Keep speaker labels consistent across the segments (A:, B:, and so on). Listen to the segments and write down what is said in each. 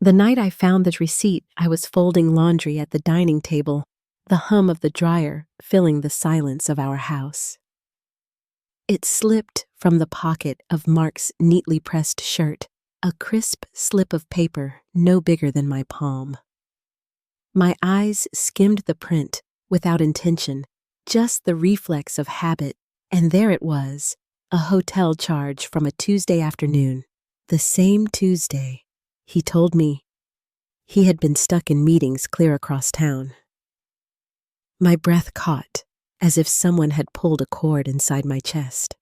A: The night I found the receipt, I was folding laundry at the dining table, the hum of the dryer filling the silence of our house. It slipped from the pocket of Mark's neatly pressed shirt, a crisp slip of paper no bigger than my palm. My eyes skimmed the print without intention, just the reflex of habit, and there it was, a hotel charge from a Tuesday afternoon, the same Tuesday. He told me he had been stuck in meetings clear across town. My breath caught, as if someone had pulled a cord inside my chest.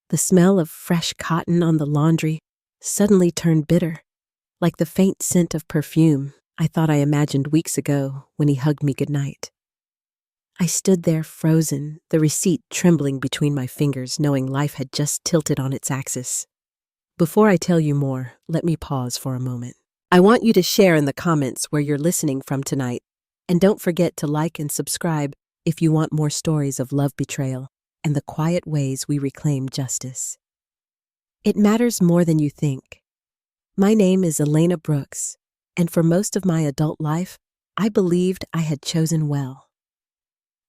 A: The smell of fresh cotton on the laundry suddenly turned bitter, like the faint scent of perfume I thought I imagined weeks ago when he hugged me goodnight. I stood there frozen, the receipt trembling between my fingers, knowing life had just tilted on its axis. Before I tell you more, let me pause for a moment. I want you to share in the comments where you're listening from tonight, and don't forget to like and subscribe if you want more stories of love betrayal and the quiet ways we reclaim justice. It matters more than you think. My name is Elena Brooks, and for most of my adult life, I believed I had chosen well.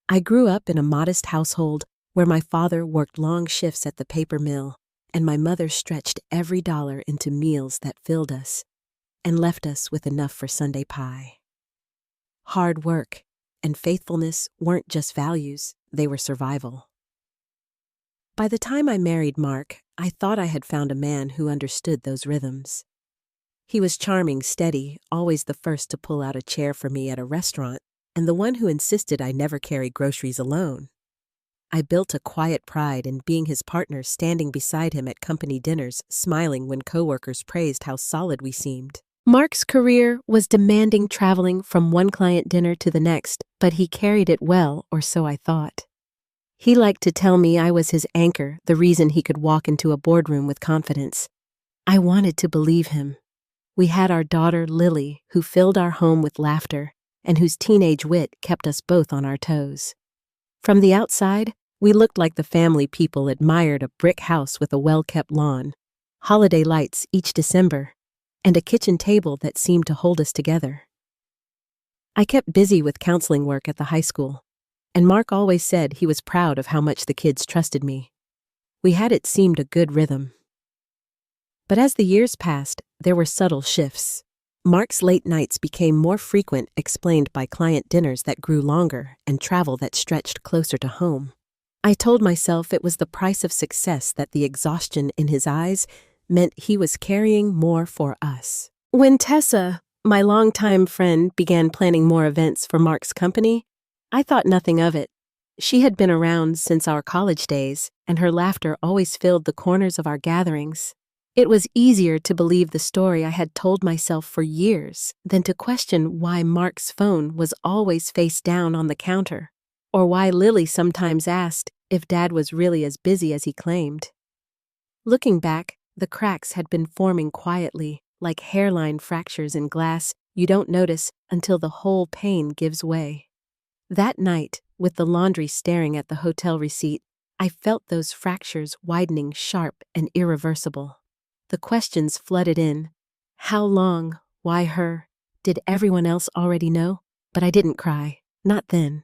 A: I grew up in a modest household where my father worked long shifts at the paper mill, and my mother stretched every dollar into meals that filled us and left us with enough for Sunday pie. Hard work and faithfulness weren't just values, they were survival. By the time I married Mark, I thought I had found a man who understood those rhythms. He was charming, steady, always the first to pull out a chair for me at a restaurant, and the one who insisted I never carry groceries alone. I built a quiet pride in being his partner, standing beside him at company dinners, smiling when coworkers praised how solid we seemed. Mark's career was demanding, traveling from one client dinner to the next, but he carried it well, or so I thought. He liked to tell me I was his anchor, the reason he could walk into a boardroom with confidence. I wanted to believe him. We had our daughter, Lily, who filled our home with laughter and whose teenage wit kept us both on our toes. From the outside, we looked like the family people admired, a brick house with a well-kept lawn, holiday lights each December, and a kitchen table that seemed to hold us together. I kept busy with counseling work at the high school, and Mark always said he was proud of how much the kids trusted me. We had, it seemed, a good rhythm. But as the years passed, there were subtle shifts. Mark's late nights became more frequent, explained by client dinners that grew longer and travel that stretched closer to home. I told myself it was the price of success, that the exhaustion in his eyes meant he was carrying more for us. When Tessa, my longtime friend, began planning more events for Mark's company, I thought nothing of it. She had been around since our college days, and her laughter always filled the corners of our gatherings. It was easier to believe the story I had told myself for years than to question why Mark's phone was always face down on the counter, or why Lily sometimes asked if Dad was really as busy as he claimed. Looking back, the cracks had been forming quietly, like hairline fractures in glass you don't notice until the whole pane gives way. That night, with the laundry staring at the hotel receipt, I felt those fractures widening, sharp and irreversible. The questions flooded in. How long? Why her? Did everyone else already know? But I didn't cry. Not then.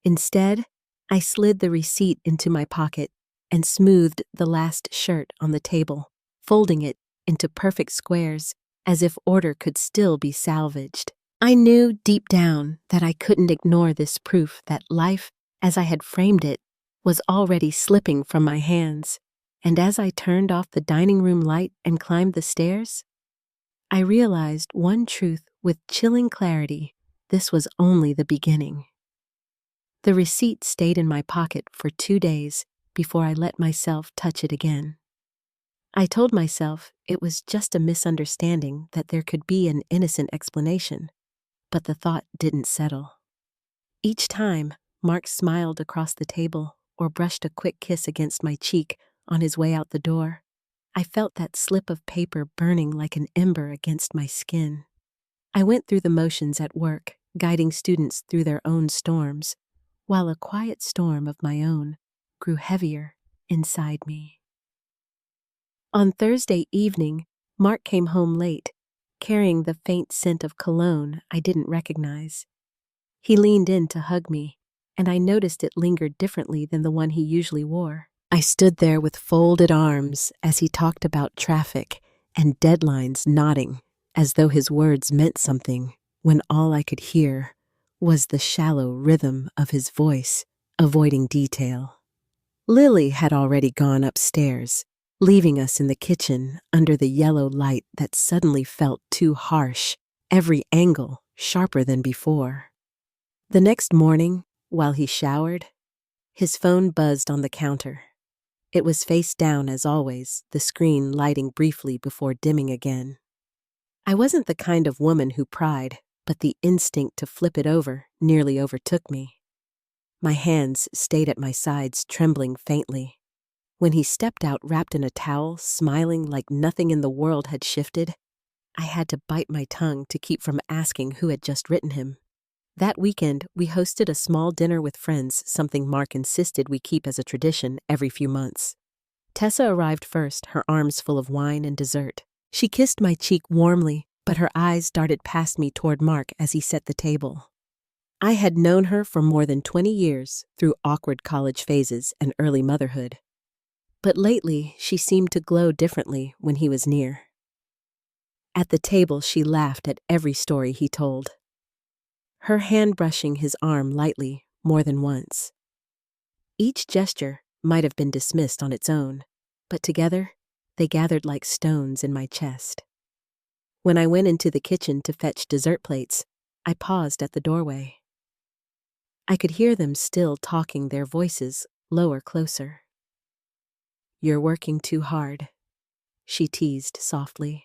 A: Instead, I slid the receipt into my pocket and smoothed the last shirt on the table, folding it into perfect squares, as if order could still be salvaged. I knew deep down that I couldn't ignore this proof that life, as I had framed it, was already slipping from my hands. And as I turned off the dining room light and climbed the stairs, I realized one truth with chilling clarity: this was only the beginning. The receipt stayed in my pocket for 2 days before I let myself touch it again. I told myself it was just a misunderstanding, that there could be an innocent explanation, but the thought didn't settle. Each time, Mark smiled across the table or brushed a quick kiss against my cheek on his way out the door, I felt that slip of paper burning like an ember against my skin. I went through the motions at work, guiding students through their own storms, while a quiet storm of my own grew heavier inside me. On Thursday evening, Mark came home late, carrying the faint scent of cologne I didn't recognize. He leaned in to hug me, and I noticed it lingered differently than the one he usually wore. I stood there with folded arms as he talked about traffic and deadlines, nodding as though his words meant something, when all I could hear was the shallow rhythm of his voice, avoiding detail. Lily had already gone upstairs, leaving us in the kitchen under the yellow light that suddenly felt too harsh, every angle sharper than before. The next morning, while he showered, his phone buzzed on the counter. It was face down as always, the screen lighting briefly before dimming again. I wasn't the kind of woman who pried, but the instinct to flip it over nearly overtook me. My hands stayed at my sides, trembling faintly. When he stepped out wrapped in a towel, smiling like nothing in the world had shifted, I had to bite my tongue to keep from asking who had just written him. That weekend, we hosted a small dinner with friends, something Mark insisted we keep as a tradition every few months. Tessa arrived first, her arms full of wine and dessert. She kissed my cheek warmly, but her eyes darted past me toward Mark as he set the table. I had known her for more than 20 years, through awkward college phases and early motherhood. But lately, she seemed to glow differently when he was near. At the table, she laughed at every story he told, her hand brushing his arm lightly more than once. Each gesture might have been dismissed on its own, but together, they gathered like stones in my chest. When I went into the kitchen to fetch dessert plates, I paused at the doorway. I could hear them still talking, their voices lower, closer. "You're working too hard," she teased softly.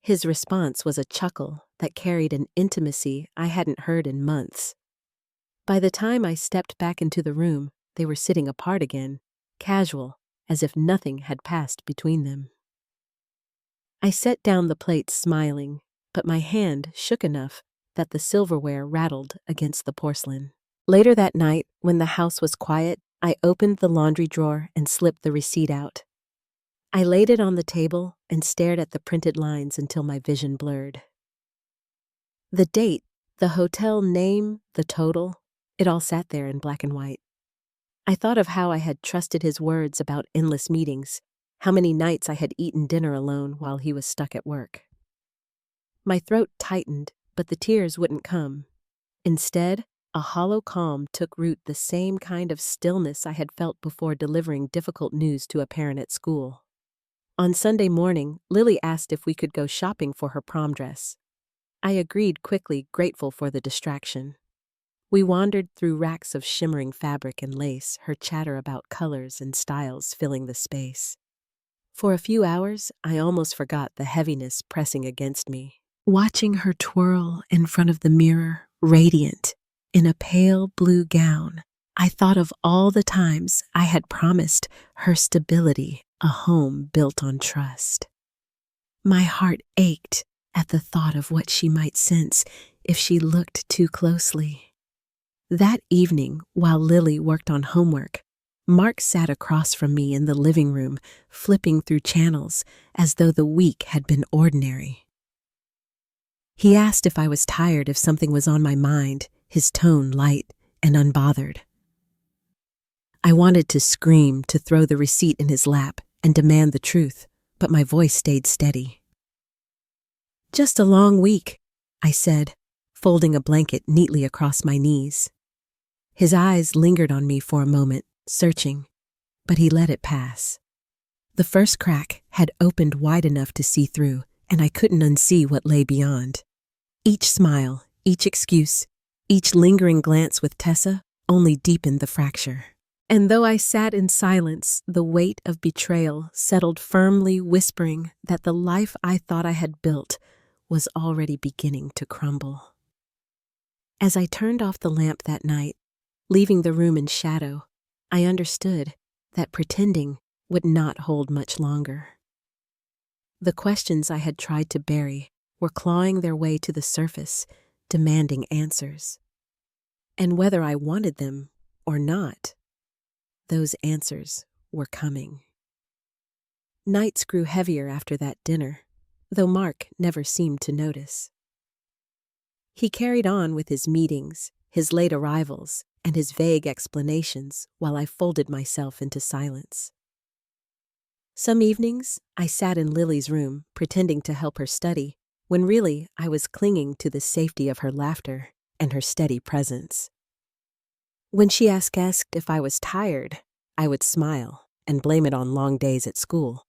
A: His response was a chuckle that carried an intimacy I hadn't heard in months. By the time I stepped back into the room, they were sitting apart again, casual, as if nothing had passed between them. I set down the plates smiling, but my hand shook enough that the silverware rattled against the porcelain. Later that night, when the house was quiet, I opened the laundry drawer and slipped the receipt out. I laid it on the table and stared at the printed lines until my vision blurred. The date, the hotel name, the total, it all sat there in black and white. I thought of how I had trusted his words about endless meetings, how many nights I had eaten dinner alone while he was stuck at work. My throat tightened, but the tears wouldn't come. Instead, a hollow calm took root, the same kind of stillness I had felt before delivering difficult news to a parent at school. On Sunday morning, Lily asked if we could go shopping for her prom dress. I agreed quickly, grateful for the distraction. We wandered through racks of shimmering fabric and lace, her chatter about colors and styles filling the space. For a few hours, I almost forgot the heaviness pressing against me. Watching her twirl in front of the mirror, radiant, in a pale blue gown, I thought of all the times I had promised her stability, a home built on trust. My heart ached at the thought of what she might sense if she looked too closely. That evening, while Lily worked on homework, Mark sat across from me in the living room, flipping through channels as though the week had been ordinary. He asked if I was tired, if something was on my mind, his tone light and unbothered. I wanted to scream, to throw the receipt in his lap and demand the truth, but my voice stayed steady. "Just a long week," I said, folding a blanket neatly across my knees. His eyes lingered on me for a moment, searching, but he let it pass. The first crack had opened wide enough to see through, and I couldn't unsee what lay beyond. Each smile, each excuse, each lingering glance with Tessa only deepened the fracture. And though I sat in silence, the weight of betrayal settled firmly, whispering that the life I thought I had built was already beginning to crumble. As I turned off the lamp that night, leaving the room in shadow, I understood that pretending would not hold much longer. The questions I had tried to bury were clawing their way to the surface, demanding answers. And whether I wanted them or not, those answers were coming. Nights grew heavier after that dinner. though Mark never seemed to notice. He carried on with his meetings, his late arrivals, and his vague explanations while I folded myself into silence. Some evenings, I sat in Lily's room, pretending to help her study, when really I was clinging to the safety of her laughter and her steady presence. When she asked if I was tired, I would smile and blame it on long days at school,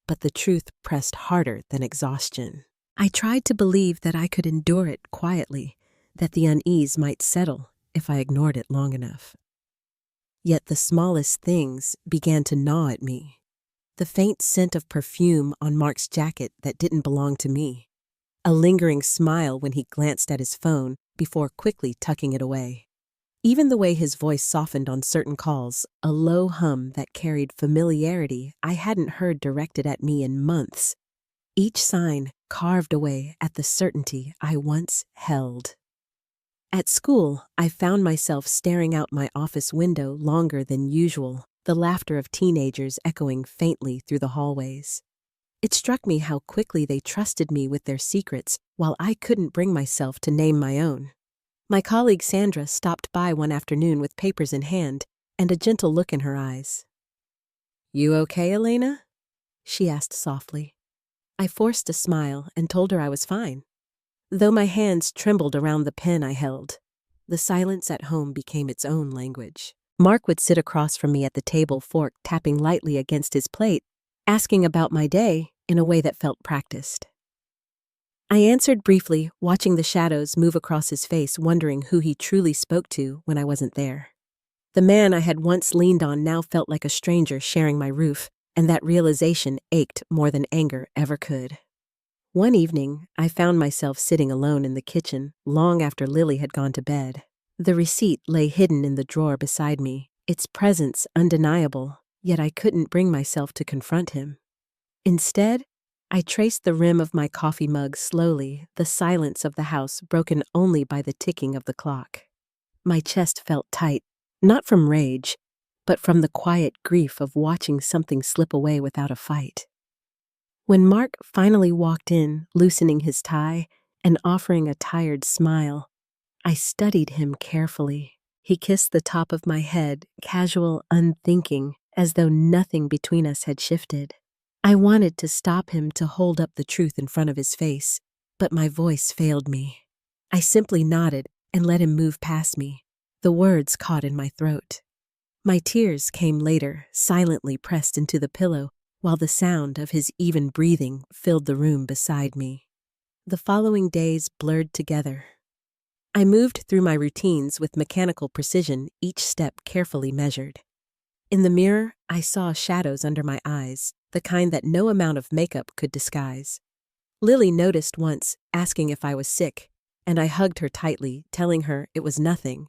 A: but the truth pressed harder than exhaustion. I tried to believe that I could endure it quietly, that the unease might settle if I ignored it long enough. Yet the smallest things began to gnaw at me. The faint scent of perfume on Mark's jacket that didn't belong to me. A lingering smile when he glanced at his phone before quickly tucking it away. Even the way his voice softened on certain calls, a low hum that carried familiarity I hadn't heard directed at me in months. Each sign carved away at the certainty I once held. At school, I found myself staring out my office window longer than usual, the laughter of teenagers echoing faintly through the hallways. It struck me how quickly they trusted me with their secrets, while I couldn't bring myself to name my own. My colleague Sandra stopped by one afternoon with papers in hand and a gentle look in her eyes. "You okay, Elena?" she asked softly. I forced a smile and told her I was fine. Though my hands trembled around the pen I held, the silence at home became its own language. Mark would sit across from me at the table, fork tapping lightly against his plate, asking about my day in a way that felt practiced. I answered briefly, watching the shadows move across his face, wondering who he truly spoke to when I wasn't there. The man I had once leaned on now felt like a stranger sharing my roof, and that realization ached more than anger ever could. One evening, I found myself sitting alone in the kitchen long after Lily had gone to bed. The receipt lay hidden in the drawer beside me, its presence undeniable, yet I couldn't bring myself to confront him. Instead, I traced the rim of my coffee mug slowly, the silence of the house broken only by the ticking of the clock. My chest felt tight, not from rage, but from the quiet grief of watching something slip away without a fight. When Mark finally walked in, loosening his tie and offering a tired smile, I studied him carefully. He kissed the top of my head, casual, unthinking, as though nothing between us had shifted. I wanted to stop him, to hold up the truth in front of his face, but my voice failed me. I simply nodded and let him move past me, the words caught in my throat. My tears came later, silently pressed into the pillow, while the sound of his even breathing filled the room beside me. The following days blurred together. I moved through my routines with mechanical precision, each step carefully measured. In the mirror, I saw shadows under my eyes, the kind that no amount of makeup could disguise. Lily noticed once, asking if I was sick, and I hugged her tightly, telling her it was nothing.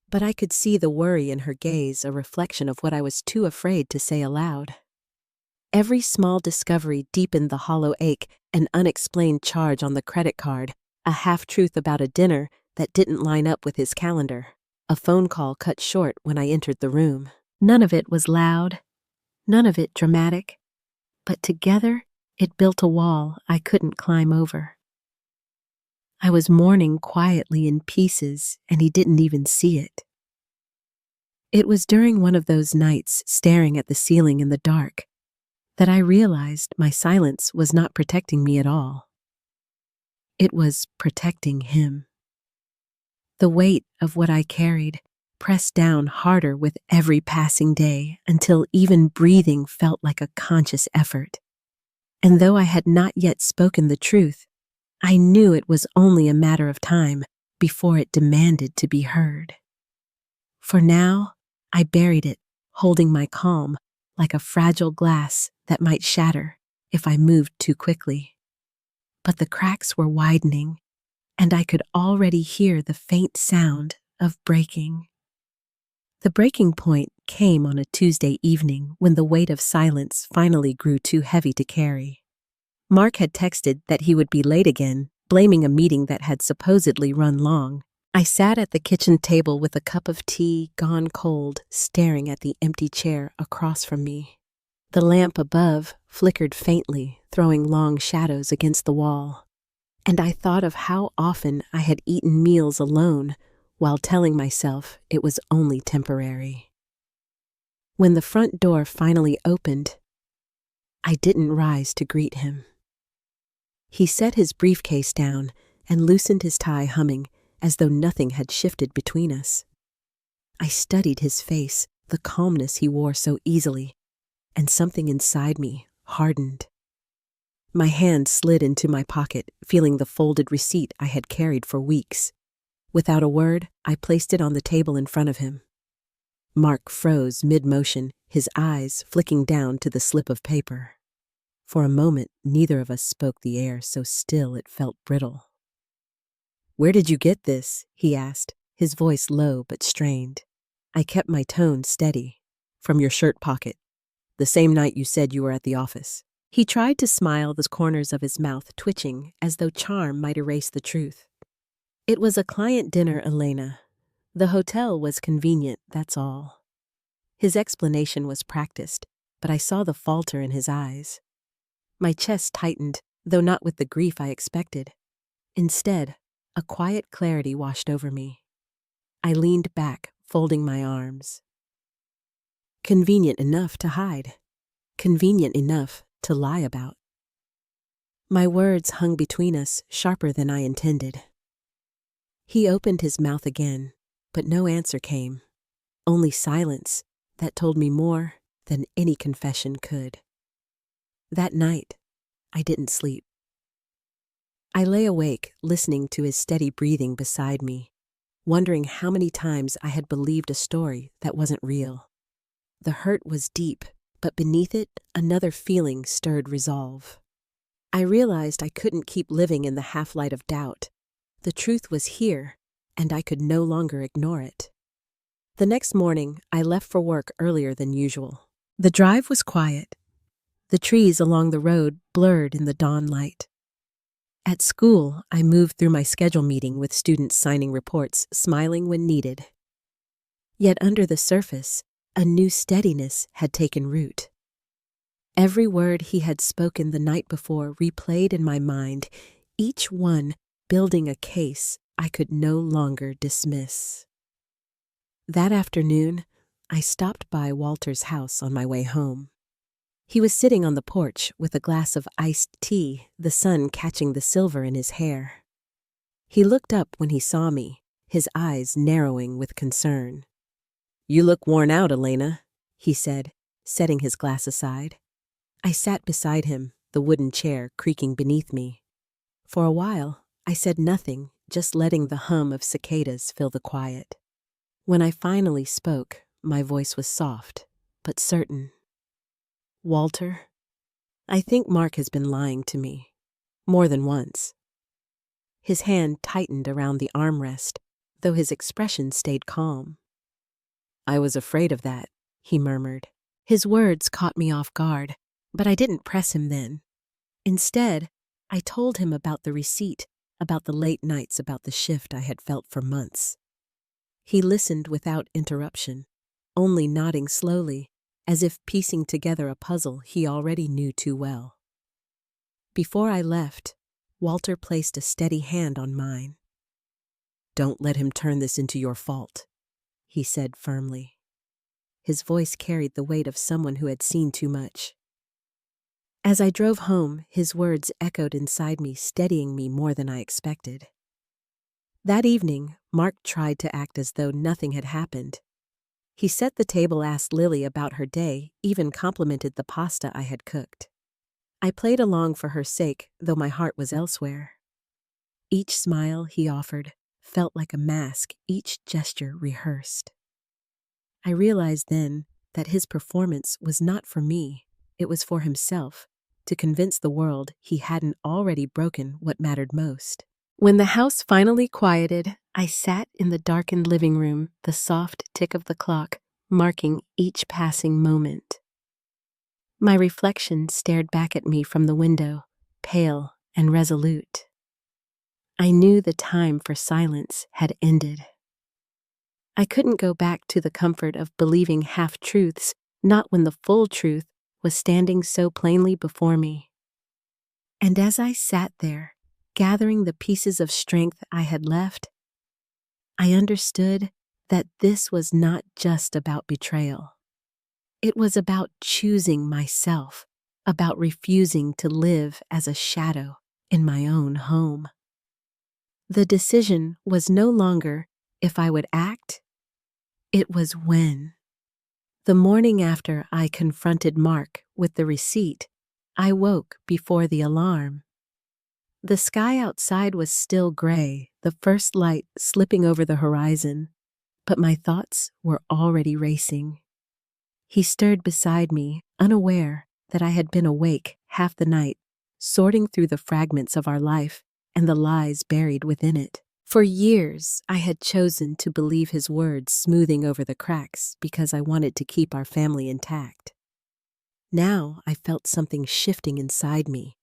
A: But I could see the worry in her gaze, a reflection of what I was too afraid to say aloud. Every small discovery deepened the hollow ache, an unexplained charge on the credit card, a half-truth about a dinner that didn't line up with his calendar, a phone call cut short when I entered the room. None of it was loud, none of it dramatic, but together it built a wall I couldn't climb over. I was mourning quietly in pieces, and he didn't even see it. It was during one of those nights, staring at the ceiling in the dark, that I realized my silence was not protecting me at all. It was protecting him. The weight of what I carried pressed down harder with every passing day until even breathing felt like a conscious effort. And though I had not yet spoken the truth, I knew it was only a matter of time before it demanded to be heard. For now, I buried it, holding my calm like a fragile glass that might shatter if I moved too quickly. But the cracks were widening, and I could already hear the faint sound of breaking. The breaking point came on a Tuesday evening when the weight of silence finally grew too heavy to carry. Mark had texted that he would be late again, blaming a meeting that had supposedly run long. I sat at the kitchen table with a cup of tea gone cold, staring at the empty chair across from me. The lamp above flickered faintly, throwing long shadows against the wall. And I thought of how often I had eaten meals alone while telling myself it was only temporary. When the front door finally opened, I didn't rise to greet him. He set his briefcase down and loosened his tie, humming as though nothing had shifted between us. I studied his face, the calmness he wore so easily, and something inside me hardened. My hand slid into my pocket, feeling the folded receipt I had carried for weeks. Without a word, I placed it on the table in front of him. Mark froze mid-motion, his eyes flicking down to the slip of paper. For a moment, neither of us spoke, the air so still it felt brittle. "Where did you get this?" he asked, his voice low but strained. I kept my tone steady. "From your shirt pocket. The same night you said you were at the office." He tried to smile, the corners of his mouth twitching as though charm might erase the truth. "It was a client dinner, Elena. The hotel was convenient, that's all." His explanation was practiced, but I saw the falter in his eyes. My chest tightened, though not with the grief I expected. Instead, a quiet clarity washed over me. I leaned back, folding my arms. Convenient enough to hide. Convenient enough to lie about. My words hung between us, sharper than I intended. He opened his mouth again, but no answer came. Only silence that told me more than any confession could. That night, I didn't sleep. I lay awake, listening to his steady breathing beside me, wondering how many times I had believed a story that wasn't real. The hurt was deep, but beneath it, another feeling stirred resolve. I realized I couldn't keep living in the half-light of doubt. The truth was here, and I could no longer ignore it. The next morning, I left for work earlier than usual. The drive was quiet. The trees along the road blurred in the dawn light. At school, I moved through my schedule meeting with students signing reports, smiling when needed. Yet under the surface, a new steadiness had taken root. Every word he had spoken the night before replayed in my mind, each one building a case I could no longer dismiss. That afternoon, I stopped by Walter's house on my way home. He was sitting on the porch with a glass of iced tea, the sun catching the silver in his hair. He looked up when he saw me, his eyes narrowing with concern. "You look worn out, Elena," he said, setting his glass aside. I sat beside him, the wooden chair creaking beneath me. For a while, I said nothing, just letting the hum of cicadas fill the quiet. When I finally spoke, my voice was soft, but certain. "Walter, I think Mark has been lying to me. More than once." His hand tightened around the armrest, though his expression stayed calm. "I was afraid of that," he murmured. His words caught me off guard, but I didn't press him then. Instead, I told him about the receipt, about the late nights, about the shift I had felt for months. He listened without interruption, only nodding slowly, as if piecing together a puzzle he already knew too well. Before I left, Walter placed a steady hand on mine. "Don't let him turn this into your fault," he said firmly. His voice carried the weight of someone who had seen too much. As I drove home, his words echoed inside me, steadying me more than I expected. That evening, Mark tried to act as though nothing had happened. He set the table, asked Lily about her day, even complimented the pasta I had cooked. I played along for her sake, though my heart was elsewhere. Each smile he offered felt like a mask, each gesture rehearsed. I realized then that his performance was not for me, it was for himself, to convince the world he hadn't already broken what mattered most. When the house finally quieted, I sat in the darkened living room, the soft tick of the clock marking each passing moment. My reflection stared back at me from the window, pale and resolute. I knew the time for silence had ended. I couldn't go back to the comfort of believing half-truths, not when the full truth was standing so plainly before me. And as I sat there, gathering the pieces of strength I had left, I understood that this was not just about betrayal. It was about choosing myself, about refusing to live as a shadow in my own home. The decision was no longer if I would act, it was when. The morning after I confronted Mark with the receipt, I woke before the alarm. The sky outside was still gray, the first light slipping over the horizon, but my thoughts were already racing. He stirred beside me, unaware that I had been awake half the night, sorting through the fragments of our life and the lies buried within it. For years, I had chosen to believe his words smoothing over the cracks because I wanted to keep our family intact. Now I felt something shifting inside me,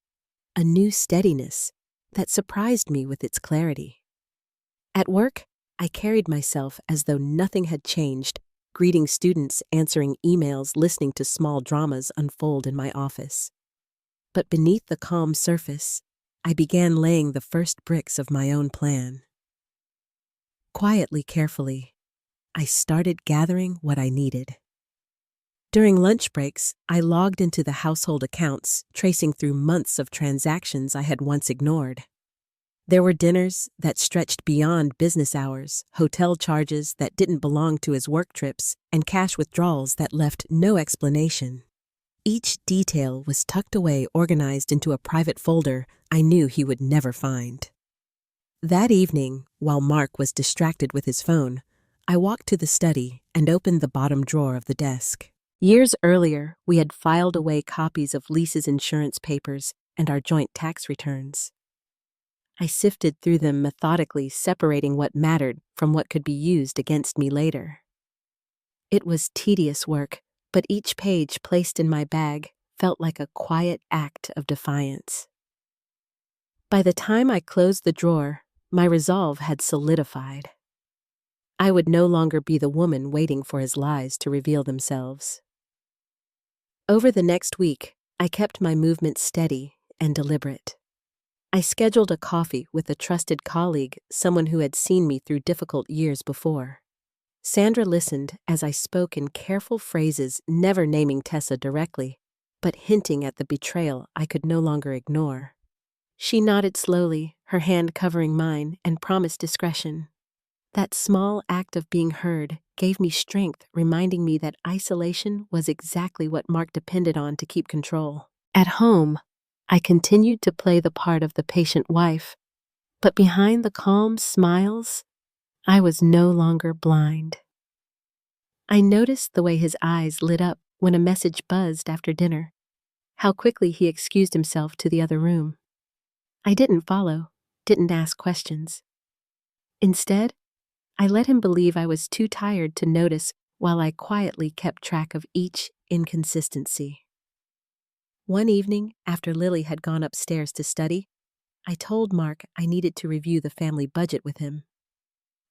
A: a new steadiness that surprised me with its clarity. At work, I carried myself as though nothing had changed, greeting students, answering emails, listening to small dramas unfold in my office. But beneath the calm surface, I began laying the first bricks of my own plan. Quietly, carefully, I started gathering what I needed. During lunch breaks, I logged into the household accounts, tracing through months of transactions I had once ignored. There were dinners that stretched beyond business hours, hotel charges that didn't belong to his work trips, and cash withdrawals that left no explanation. Each detail was tucked away, organized into a private folder I knew he would never find. That evening, while Mark was distracted with his phone, I walked to the study and opened the bottom drawer of the desk. Years earlier, we had filed away copies of Lisa's insurance papers and our joint tax returns. I sifted through them methodically, separating what mattered from what could be used against me later. It was tedious work, but each page placed in my bag felt like a quiet act of defiance. By the time I closed the drawer, my resolve had solidified. I would no longer be the woman waiting for his lies to reveal themselves. Over the next week, I kept my movements steady and deliberate. I scheduled a coffee with a trusted colleague, someone who had seen me through difficult years before. Sandra listened as I spoke in careful phrases, never naming Tessa directly, but hinting at the betrayal I could no longer ignore. She nodded slowly, her hand covering mine, and promised discretion. That small act of being heard gave me strength, reminding me that isolation was exactly what Mark depended on to keep control. At home, I continued to play the part of the patient wife, but behind the calm smiles, I was no longer blind. I noticed the way his eyes lit up when a message buzzed after dinner, how quickly he excused himself to the other room. I didn't follow, didn't ask questions. Instead, I let him believe I was too tired to notice while I quietly kept track of each inconsistency. One evening, after Lily had gone upstairs to study, I told Mark I needed to review the family budget with him.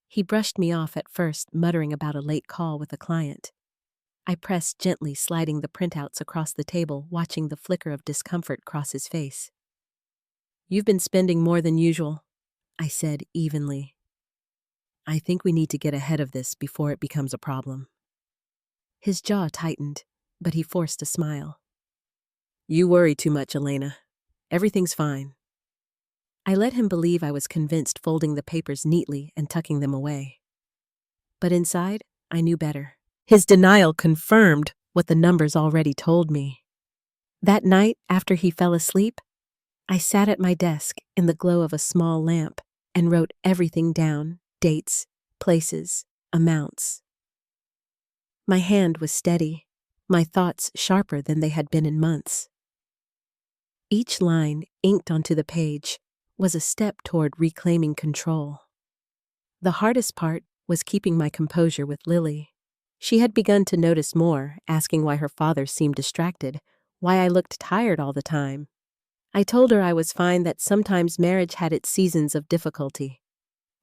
A: He brushed me off at first, muttering about a late call with a client. I pressed gently, sliding the printouts across the table, watching the flicker of discomfort cross his face. "You've been spending more than usual," I said evenly. "I think we need to get ahead of this before it becomes a problem." His jaw tightened, but he forced a smile. "You worry too much, Elena. Everything's fine." I let him believe I was convinced, folding the papers neatly and tucking them away. But inside, I knew better. His denial confirmed what the numbers already told me. That night, after he fell asleep, I sat at my desk in the glow of a small lamp and wrote everything down: dates, places, amounts. My hand was steady, my thoughts sharper than they had been in months. Each line, inked onto the page, was a step toward reclaiming control. The hardest part was keeping my composure with Lily. She had begun to notice more, asking why her father seemed distracted, why I looked tired all the time. I told her I was fine, that sometimes marriage had its seasons of difficulty.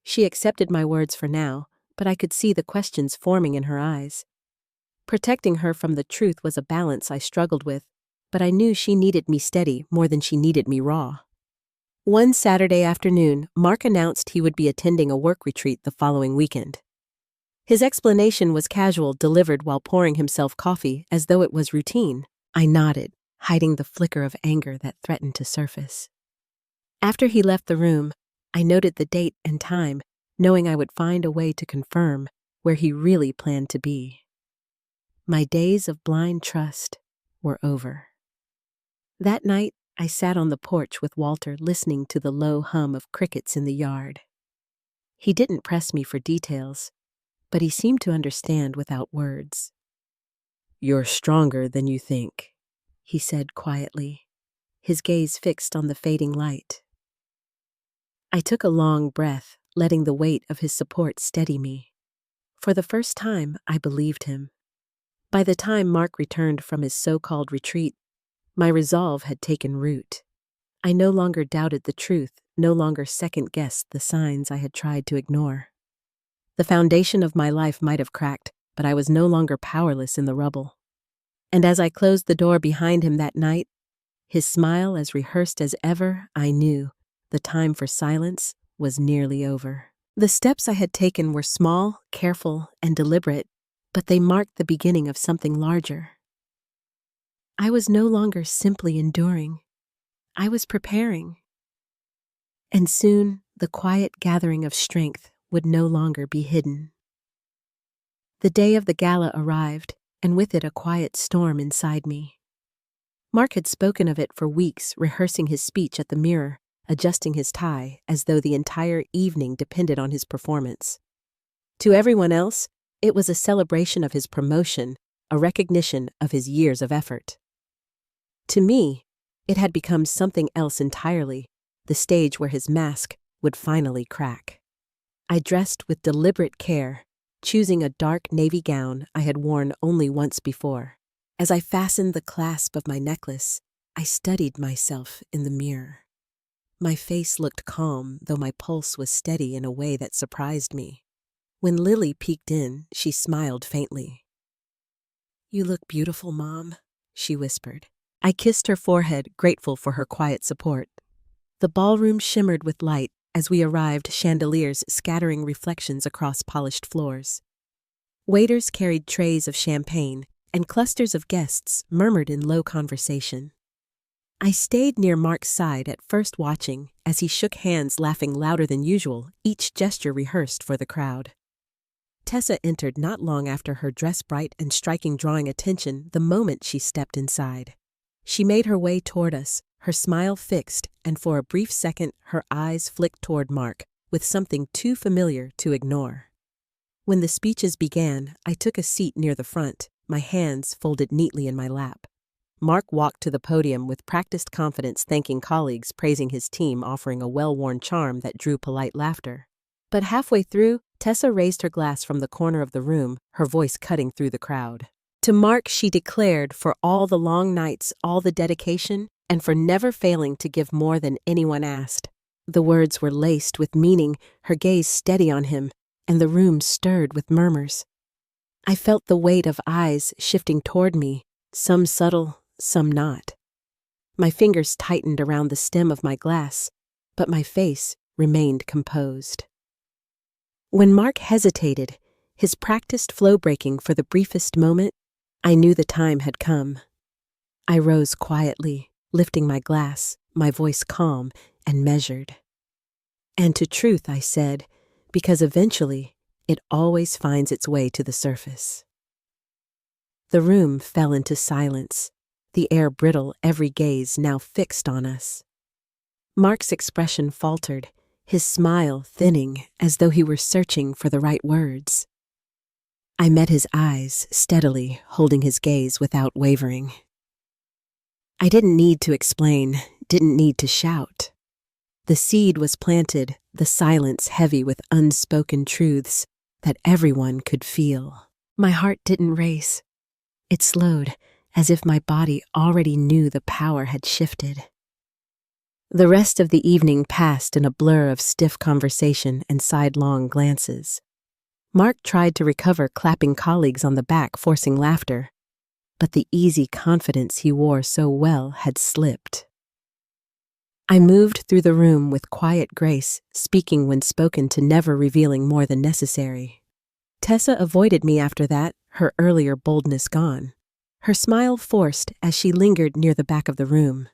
A: She accepted my words for now, but I could see the questions forming in her eyes. Protecting her from the truth was a balance I struggled with, but I knew she needed me steady more than she needed me raw. One Saturday afternoon, Mark announced he would be attending a work retreat the following weekend. His explanation was casual, delivered while pouring himself coffee as though it was routine. I nodded, hiding the flicker of anger that threatened to surface. After he left the room, I noted the date and time, knowing I would find a way to confirm where he really planned to be. My days of blind trust were over. That night, I sat on the porch with Walter, listening to the low hum of crickets in the yard. He didn't press me for details, but he seemed to understand without words. "You're stronger than you think," he said quietly, his gaze fixed on the fading light. I took a long breath, letting the weight of his support steady me. For the first time, I believed him. By the time Mark returned from his so-called retreat, my resolve had taken root. I no longer doubted the truth, no longer second-guessed the signs I had tried to ignore. The foundation of my life might have cracked, but I was no longer powerless in the rubble. And as I closed the door behind him that night, his smile as rehearsed as ever, I knew the time for silence was nearly over. The steps I had taken were small, careful, and deliberate, but they marked the beginning of something larger. I was no longer simply enduring. I was preparing. And soon, the quiet gathering of strength would no longer be hidden. The day of the gala arrived, and with it a quiet storm inside me. Mark had spoken of it for weeks, rehearsing his speech at the mirror, adjusting his tie as though the entire evening depended on his performance. To everyone else, it was a celebration of his promotion, a recognition of his years of effort. To me, it had become something else entirely, the stage where his mask would finally crack. I dressed with deliberate care, choosing a dark navy gown I had worn only once before. As I fastened the clasp of my necklace, I studied myself in the mirror. My face looked calm, though my pulse was steady in a way that surprised me. When Lily peeked in, she smiled faintly. "You look beautiful, Mom," she whispered. I kissed her forehead, grateful for her quiet support. The ballroom shimmered with light as we arrived, chandeliers scattering reflections across polished floors. Waiters carried trays of champagne, and clusters of guests murmured in low conversation. I stayed near Mark's side, at first watching as he shook hands, laughing louder than usual, each gesture rehearsed for the crowd. Tessa entered not long after, her dress bright and striking, drawing attention the moment she stepped inside. She made her way toward us, her smile fixed, and for a brief second her eyes flicked toward Mark, with something too familiar to ignore. When the speeches began, I took a seat near the front, my hands folded neatly in my lap. Mark walked to the podium with practiced confidence, thanking colleagues, praising his team, offering a well-worn charm that drew polite laughter. But halfway through, Tessa raised her glass from the corner of the room, her voice cutting through the crowd. To Mark she declared for all the long nights, all the dedication, and for never failing to give more than anyone asked. The words were laced with meaning, her gaze steady on him, and the room stirred with murmurs. I felt the weight of eyes shifting toward me, some subtle, some not. My fingers tightened around the stem of my glass, but my face remained composed. When Mark hesitated, his practiced flow breaking for the briefest moment, I knew the time had come. I rose quietly, lifting my glass, my voice calm and measured. "And to truth," I said, "because eventually it always finds its way to the surface." The room fell into silence, the air brittle, every gaze now fixed on us. Mark's expression faltered, his smile thinning as though he were searching for the right words. I met his eyes steadily, holding his gaze without wavering. I didn't need to explain, didn't need to shout. The seed was planted, the silence heavy with unspoken truths that everyone could feel. My heart didn't race. It slowed, as if my body already knew the power had shifted. The rest of the evening passed in a blur of stiff conversation and sidelong glances. Mark tried to recover, clapping colleagues on the back, forcing laughter. but the easy confidence he wore so well had slipped. I moved through the room with quiet grace, speaking when spoken to, never revealing more than necessary. Tessa avoided me after that, her earlier boldness gone. Her smile forced as she lingered near the back of the room.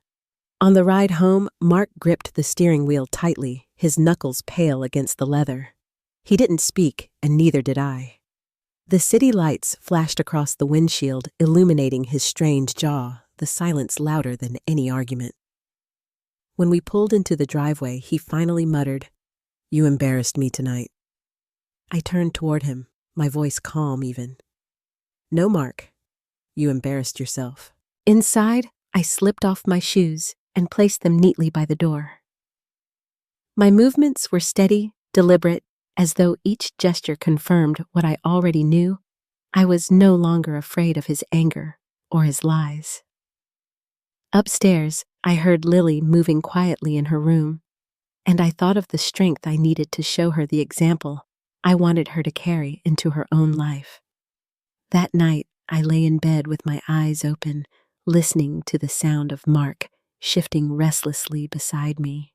A: On the ride home, Mark gripped the steering wheel tightly, his knuckles pale against the leather. He didn't speak, and neither did I. The city lights flashed across the windshield, illuminating his strained jaw, the silence louder than any argument. When we pulled into the driveway, he finally muttered, "You embarrassed me tonight." I turned toward him, my voice calm even. "No, Mark. You embarrassed yourself." Inside, I slipped off my shoes and placed them neatly by the door. My movements were steady, deliberate, as though each gesture confirmed what I already knew. I was no longer afraid of his anger or his lies. Upstairs, I heard Lily moving quietly in her room, and I thought of the strength I needed to show her the example I wanted her to carry into her own life. That night, I lay in bed with my eyes open, listening to the sound of Mark shifting restlessly beside me.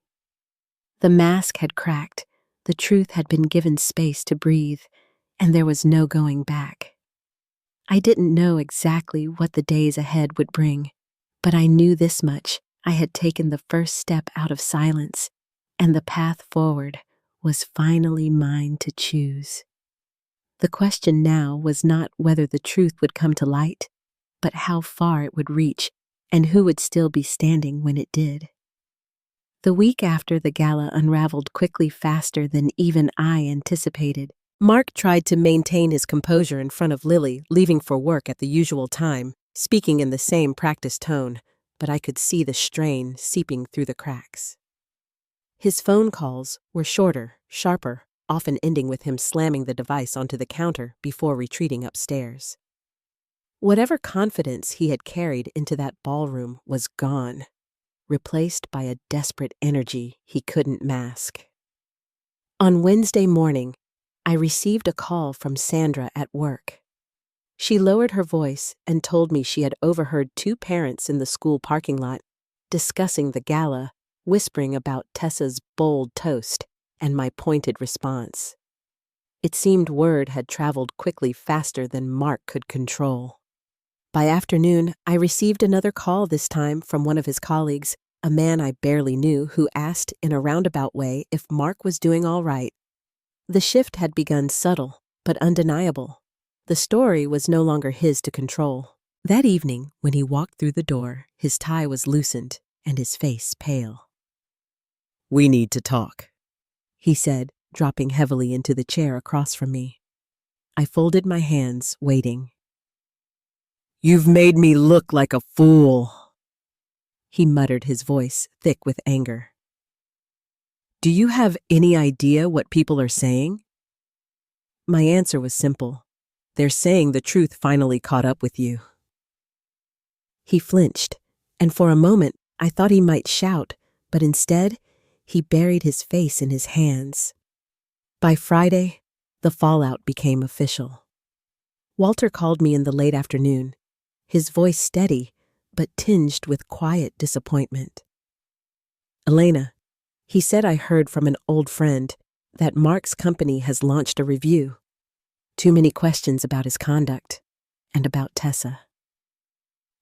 A: The mask had cracked, the truth had been given space to breathe, and there was no going back. I didn't know exactly what the days ahead would bring, but I knew this much: I had taken the first step out of silence, and the path forward was finally mine to choose. The question now was not whether the truth would come to light, but how far it would reach and who would still be standing when it did. The week after the gala unraveled quickly, faster than even I anticipated. Mark tried to maintain his composure in front of Lily, leaving for work at the usual time, speaking in the same practiced tone, but I could see the strain seeping through the cracks. His phone calls were shorter, sharper, often ending with him slamming the device onto the counter before retreating upstairs. Whatever confidence he had carried into that ballroom was gone, replaced by a desperate energy he couldn't mask. On Wednesday morning, I received a call from Sandra at work. She lowered her voice and told me she had overheard two parents in the school parking lot discussing the gala, whispering about Tessa's bold toast and my pointed response. It seemed word had traveled quickly, faster than Mark could control. By afternoon, I received another call, this time from one of his colleagues, a man I barely knew, who asked in a roundabout way if Mark was doing all right. The shift had begun subtle, but undeniable. The story was no longer his to control. That evening, when he walked through the door, his tie was loosened and his face pale. "We need to talk," he said, dropping heavily into the chair across from me. I folded my hands, waiting. "You've made me look like a fool," he muttered, his voice thick with anger. "Do you have any idea what people are saying?" My answer was simple. "They're saying the truth finally caught up with you." He flinched, and for a moment I thought he might shout, but instead he buried his face in his hands. By Friday, the fallout became official. Walter called me in the late afternoon, his voice steady, but tinged with quiet disappointment. "Elena," he said, "I heard from an old friend that Mark's company has launched a review. Too many questions about his conduct and about Tessa."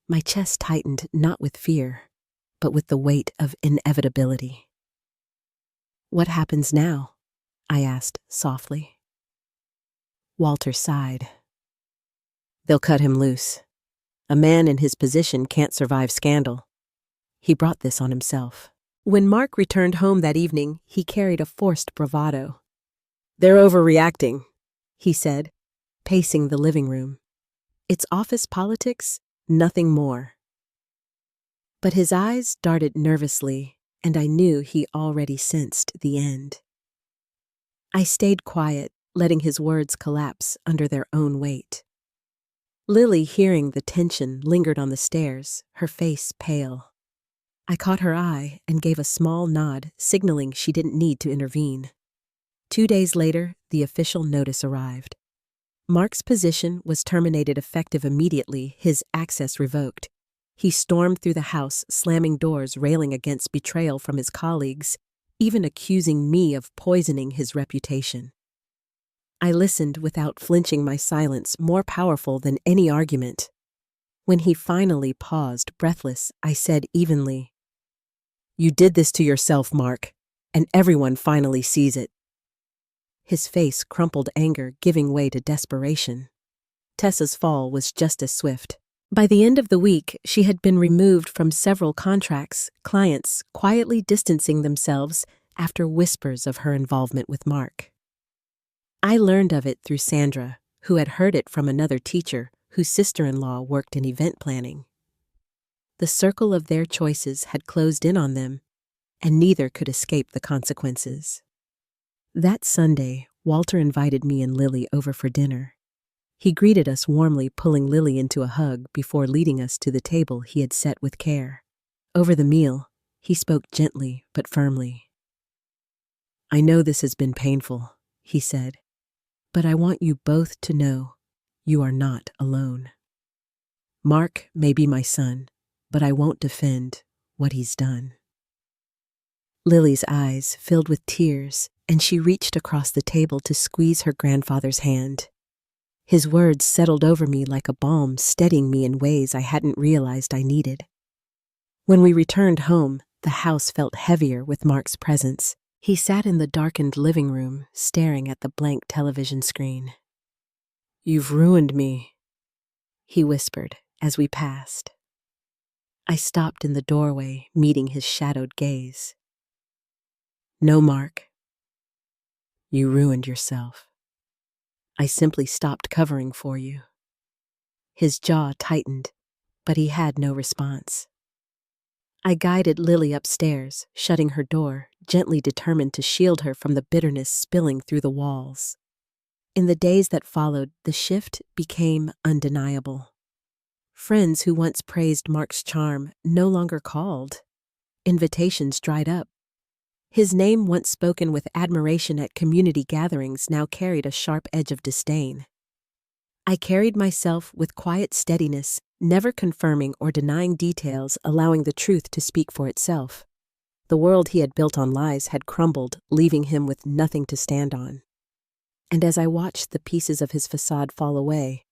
A: My chest tightened, not with fear, but with the weight of inevitability. "What happens now?" I asked softly. Walter sighed. "They'll cut him loose. A man in his position can't survive scandal. He brought this on himself." When Mark returned home that evening, he carried a forced bravado. "They're overreacting," he said, pacing the living room. "It's office politics, nothing more." But his eyes darted nervously, and I knew he already sensed the end. I stayed quiet, letting his words collapse under their own weight. Lily, hearing the tension, lingered on the stairs, her face pale. I caught her eye and gave a small nod, signaling she didn't need to intervene. 2 days later, the official notice arrived. Mark's position was terminated effective immediately, his access revoked. He stormed through the house, slamming doors, railing against betrayal from his colleagues, even accusing me of poisoning his reputation. I listened without flinching, my silence more powerful than any argument. When he finally paused, breathless, I said evenly, "You did this to yourself, Mark, and everyone finally sees it." His face crumpled, anger giving way to desperation. Tessa's fall was just as swift. By the end of the week, she had been removed from several contracts, clients quietly distancing themselves after whispers of her involvement with Mark. I learned of it through Sandra, who had heard it from another teacher whose sister-in-law worked in event planning. The circle of their choices had closed in on them, and neither could escape the consequences. That Sunday, Walter invited me and Lily over for dinner. He greeted us warmly, pulling Lily into a hug before leading us to the table he had set with care. Over the meal, he spoke gently but firmly. "I know this has been painful," he said, "but I want you both to know you are not alone. Mark may be my son, but I won't defend what he's done." Lily's eyes filled with tears, and she reached across the table to squeeze her grandfather's hand. His words settled over me like a balm, steadying me in ways I hadn't realized I needed. When we returned home, the house felt heavier with Mark's presence. He sat in the darkened living room, staring at the blank television screen. "You've ruined me," he whispered as we passed. I stopped in the doorway, meeting his shadowed gaze. "No, Mark. You ruined yourself. I simply stopped covering for you." His jaw tightened, but he had no response. I guided Lily upstairs, shutting her door, gently determined to shield her from the bitterness spilling through the walls. In the days that followed, the shift became undeniable. Friends who once praised Mark's charm no longer called. Invitations dried up. His name, once spoken with admiration at community gatherings, now carried a sharp edge of disdain. I carried myself with quiet steadiness, never confirming or denying details, allowing the truth to speak for itself. The world he had built on lies had crumbled, leaving him with nothing to stand on. And as I watched the pieces of his facade fall away,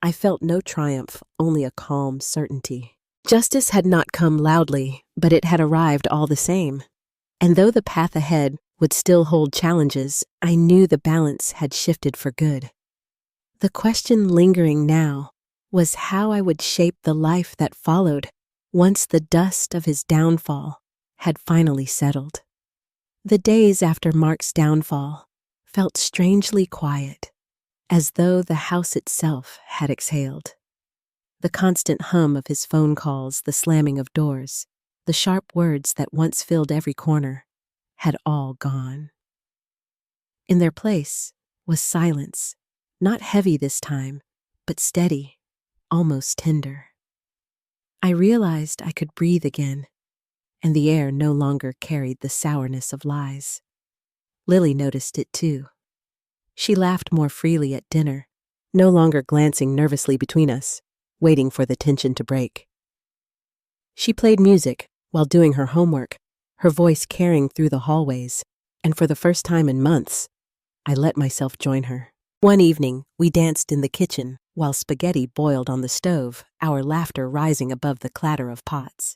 A: I felt no triumph, only a calm certainty. Justice had not come loudly, but it had arrived all the same. And though the path ahead would still hold challenges, I knew the balance had shifted for good. The question lingering now was how I would shape the life that followed once the dust of his downfall had finally settled. The days after Mark's downfall felt strangely quiet, as though the house itself had exhaled. The constant hum of his phone calls, the slamming of doors, the sharp words that once filled every corner, had all gone. In their place was silence, not heavy this time, but steady, almost tender. I realized I could breathe again, and the air no longer carried the sourness of lies. Lily noticed it too. She laughed more freely at dinner, no longer glancing nervously between us, waiting for the tension to break. She played music while doing her homework, her voice carrying through the hallways, and for the first time in months, I let myself join her. One evening, we danced in the kitchen while spaghetti boiled on the stove, our laughter rising above the clatter of pots.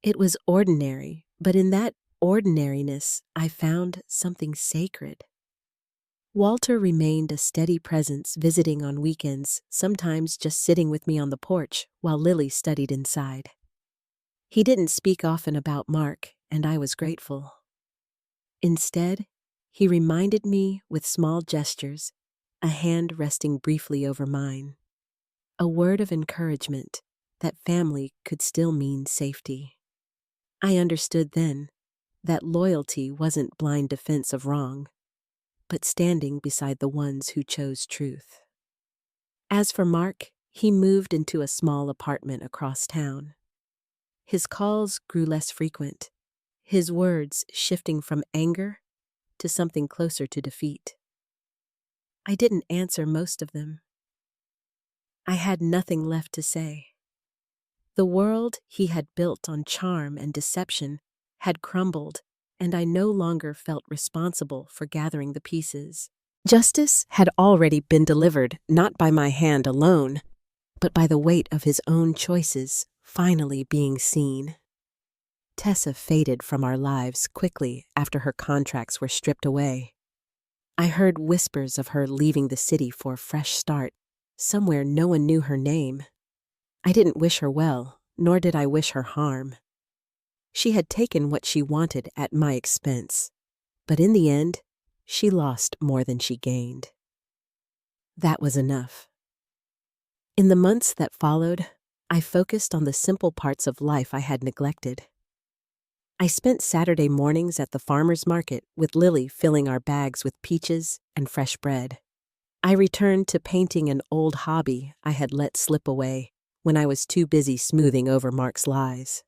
A: It was ordinary, but in that ordinariness, I found something sacred. Walter remained a steady presence, visiting on weekends, sometimes just sitting with me on the porch while Lily studied inside. He didn't speak often about Mark, and I was grateful. Instead, he reminded me with small gestures, a hand resting briefly over mine, a word of encouragement that family could still mean safety. I understood then that loyalty wasn't blind defense of wrong, but standing beside the ones who chose truth. As for Mark, he moved into a small apartment across town. His calls grew less frequent, his words shifting from anger to something closer to defeat. I didn't answer most of them. I had nothing left to say. The world he had built on charm and deception had crumbled, and I no longer felt responsible for gathering the pieces. Justice had already been delivered, not by my hand alone, but by the weight of his own choices finally being seen. Tessa faded from our lives quickly after her contracts were stripped away. I heard whispers of her leaving the city for a fresh start, somewhere no one knew her name. I didn't wish her well, nor did I wish her harm. She had taken what she wanted at my expense, but in the end, she lost more than she gained. That was enough. In the months that followed, I focused on the simple parts of life I had neglected. I spent Saturday mornings at the farmer's market with Lily filling our bags with peaches and fresh bread. I returned to painting an old hobby I had let slip away when I was too busy smoothing over Mark's lies.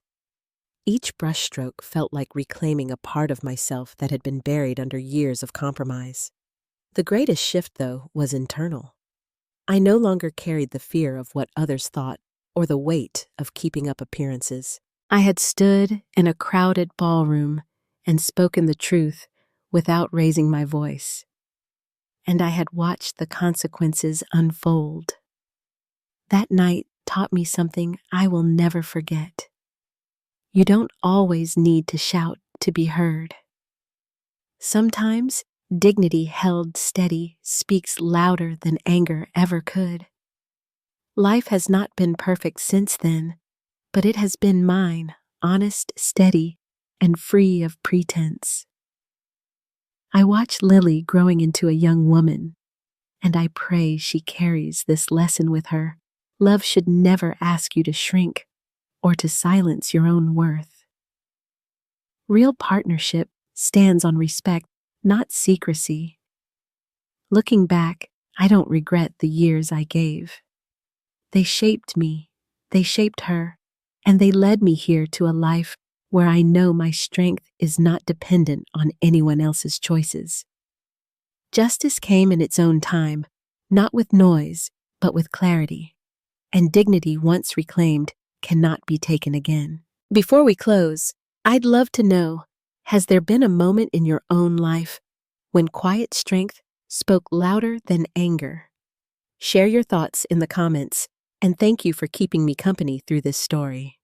A: Each brushstroke felt like reclaiming a part of myself that had been buried under years of compromise. The greatest shift, though, was internal. I no longer carried the fear of what others thought or the weight of keeping up appearances. I had stood in a crowded ballroom and spoken the truth without raising my voice. And I had watched the consequences unfold. That night taught me something I will never forget. You don't always need to shout to be heard. Sometimes dignity held steady speaks louder than anger ever could. Life has not been perfect since then, but it has been mine, honest, steady, and free of pretense. I watch Lily growing into a young woman, and I pray she carries this lesson with her. Love should never ask you to shrink or to silence your own worth. Real partnership stands on respect, not secrecy. Looking back, I don't regret the years I gave. They shaped me, they shaped her, and they led me here to a life where I know my strength is not dependent on anyone else's choices. Justice came in its own time, not with noise, but with clarity. And dignity once reclaimed cannot be taken again. Before we close, I'd love to know, has there been a moment in your own life when quiet strength spoke louder than anger? Share your thoughts in the comments, and thank you for keeping me company through this story.